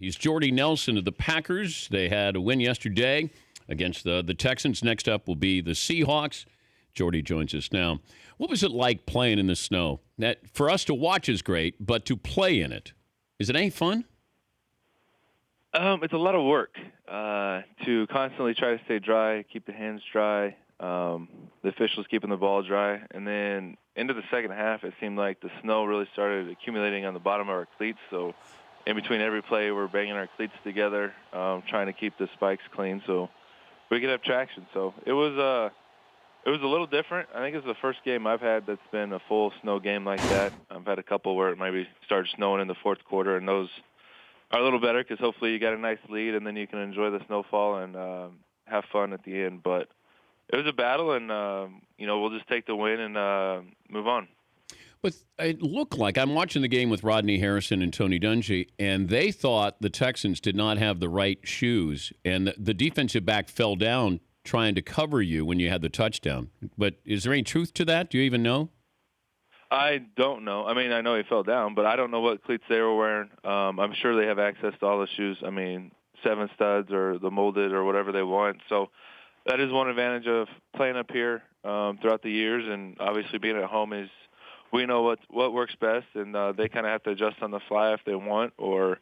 He's Jordy Nelson of the Packers. They had a win yesterday against the Texans. Next up will be the Seahawks. Jordy joins us now. What was it like playing in the snow? That for us to watch is great, but to play in it, is it any fun? It's a lot of work to constantly try to stay dry, keep the hands dry, the officials keeping the ball dry. And then into the second half, it seemed like the snow really started accumulating on the bottom of our cleats. So in between every play, we're banging our cleats together, trying to keep the spikes clean so we could have traction. So it was a little different. I think it's the first game I've had that's been a full snow game like that. I've had a couple where it maybe started snowing in the fourth quarter, and those are a little better because hopefully you got a nice lead and then you can enjoy the snowfall and have fun at the end. But it was a battle, and we'll just take the win and move on. But it looked like I'm watching the game with Rodney Harrison and Tony Dungy, and they thought the Texans did not have the right shoes, and the defensive back fell down trying to cover you when you had the touchdown. But is there any truth to that? Do you even know? I don't know. I mean, I know he fell down, but I don't know what cleats they were wearing. I'm sure they have access to all the shoes. I mean, 7 studs or the molded or whatever they want. So that is one advantage of playing up here throughout the years, and obviously being at home is we know what works best, and they kind of have to adjust on the fly if they want, or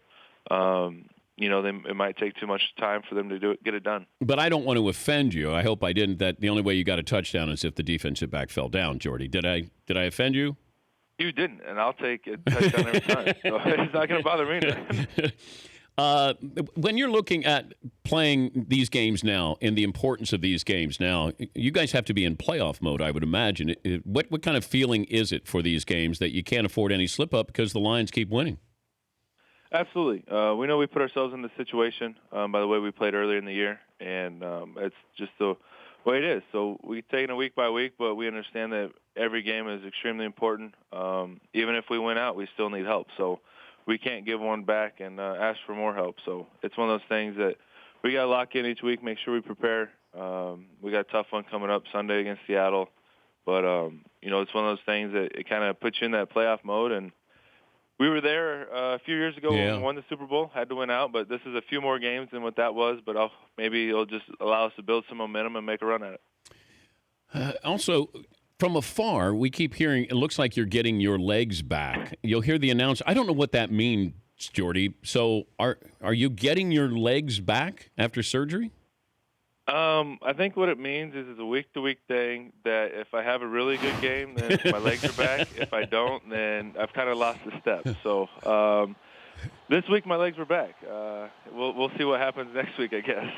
it might take too much time for them to get it done. But I don't want to offend you. I hope I didn't. That the only way you got a touchdown is if the defensive back fell down, Jordy. Did I offend you? You didn't, and I'll take a touchdown every time. So it's not going to bother me. When you're looking at playing these games now and the importance of these games now, you guys have to be in playoff mode, I would imagine. What kind of feeling is it for these games that you can't afford any slip-up because the Lions keep winning? Absolutely. We know we put ourselves in this situation by the way we played earlier in the year, and it's just the way it is. So we take it week by week, but we understand that every game is extremely important. Even if we win out, we still need help. So we can't give one back and ask for more help. So it's one of those things that we got to lock in each week, make sure we prepare. We got a tough one coming up Sunday against Seattle. But, it's one of those things that it kind of puts you in that playoff mode. And we were there a few years ago when we won the Super Bowl, had to win out. But this is a few more games than what that was. But maybe it'll just allow us to build some momentum and make a run at it. Also, from afar, we keep hearing, it looks like you're getting your legs back. You'll hear the announcer. I don't know what that means, Jordy. So are you getting your legs back after surgery? I think what it means is it's a week-to-week thing that if I have a really good game, then my legs are back. If I don't, then I've kind of lost a step. So this week my legs were back. We'll see what happens next week, I guess.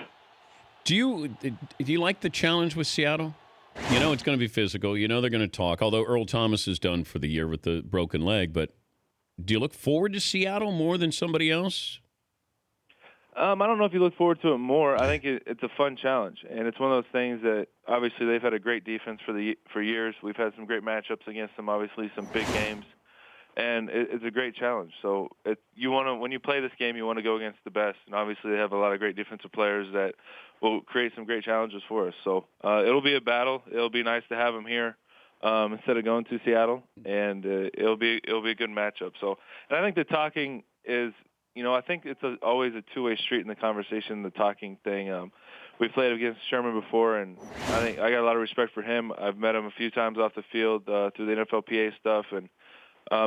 Do you like the challenge with Seattle? You know it's going to be physical. You know they're going to talk, although Earl Thomas is done for the year with the broken leg. But do you look forward to Seattle more than somebody else? I don't know if you look forward to it more. I think it's a fun challenge, and it's one of those things that obviously they've had a great defense for years. We've had some great matchups against them, obviously some big games, and it's a great challenge. So when you play this game, you want to go against the best, and obviously they have a lot of great defensive players that will create some great challenges for us. So it'll be a battle. It'll be nice to have them here instead of going to Seattle, and it'll be a good matchup. So, and I think the talking is. I think it's always a two-way street in the conversation, the talking thing. We played against Sherman before, and I think I got a lot of respect for him. I've met him a few times off the field through the NFLPA stuff, and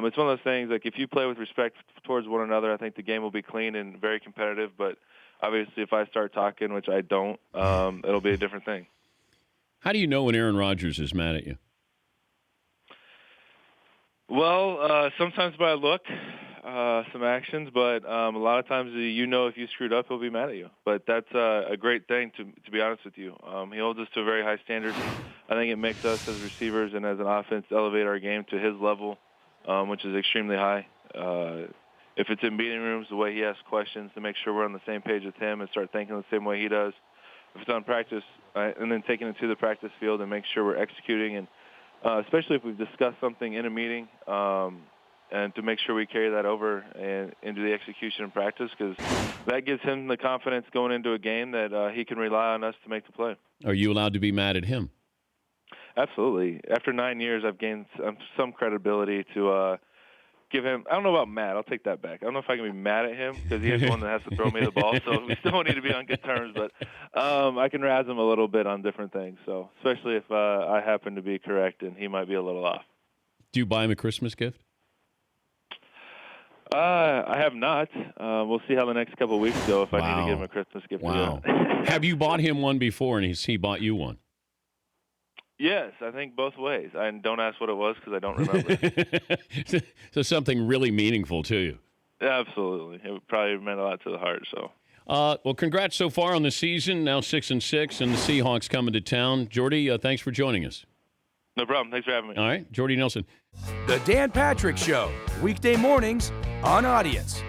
it's one of those things, like if you play with respect towards one another, I think the game will be clean and very competitive. But obviously if I start talking, which I don't, it'll be a different thing. How do you know when Aaron Rodgers is mad at you? Well, sometimes by look. Some actions, but a lot of times if you screwed up, he'll be mad at you. But that's a great thing, to be honest with you. He holds us to a very high standard. I think it makes us as receivers and as an offense elevate our game to his level, which is extremely high. If it's in meeting rooms, the way he asks questions to make sure we're on the same page with him and start thinking the same way he does. If it's on practice, and then taking it to the practice field and make sure we're executing, and especially if we've discussed something in a meeting, and to make sure we carry that over and into the execution and practice, because that gives him the confidence going into a game that he can rely on us to make the play. Are you allowed to be mad at him? Absolutely. After 9 years, I've gained some credibility to give him. I don't know about mad. I'll take that back. I don't know if I can be mad at him because he is the one that has to throw me the ball. So we still need to be on good terms. But I can razz him a little bit on different things. So especially if I happen to be correct and he might be a little off. Do you buy him a Christmas gift? I have not. We'll see how the next couple of weeks go if I need to give him a Christmas gift. Wow. Have you bought him one before and he bought you one? Yes, I think both ways. And don't ask what it was because I don't remember. So something really meaningful to you. Absolutely. It probably meant a lot to the heart. So. Well, congrats so far on the season. Now 6-6, and the Seahawks coming to town. Jordy, thanks for joining us. No problem. Thanks for having me. All right, Jordy Nelson. The Dan Patrick Show, weekday mornings on Audience.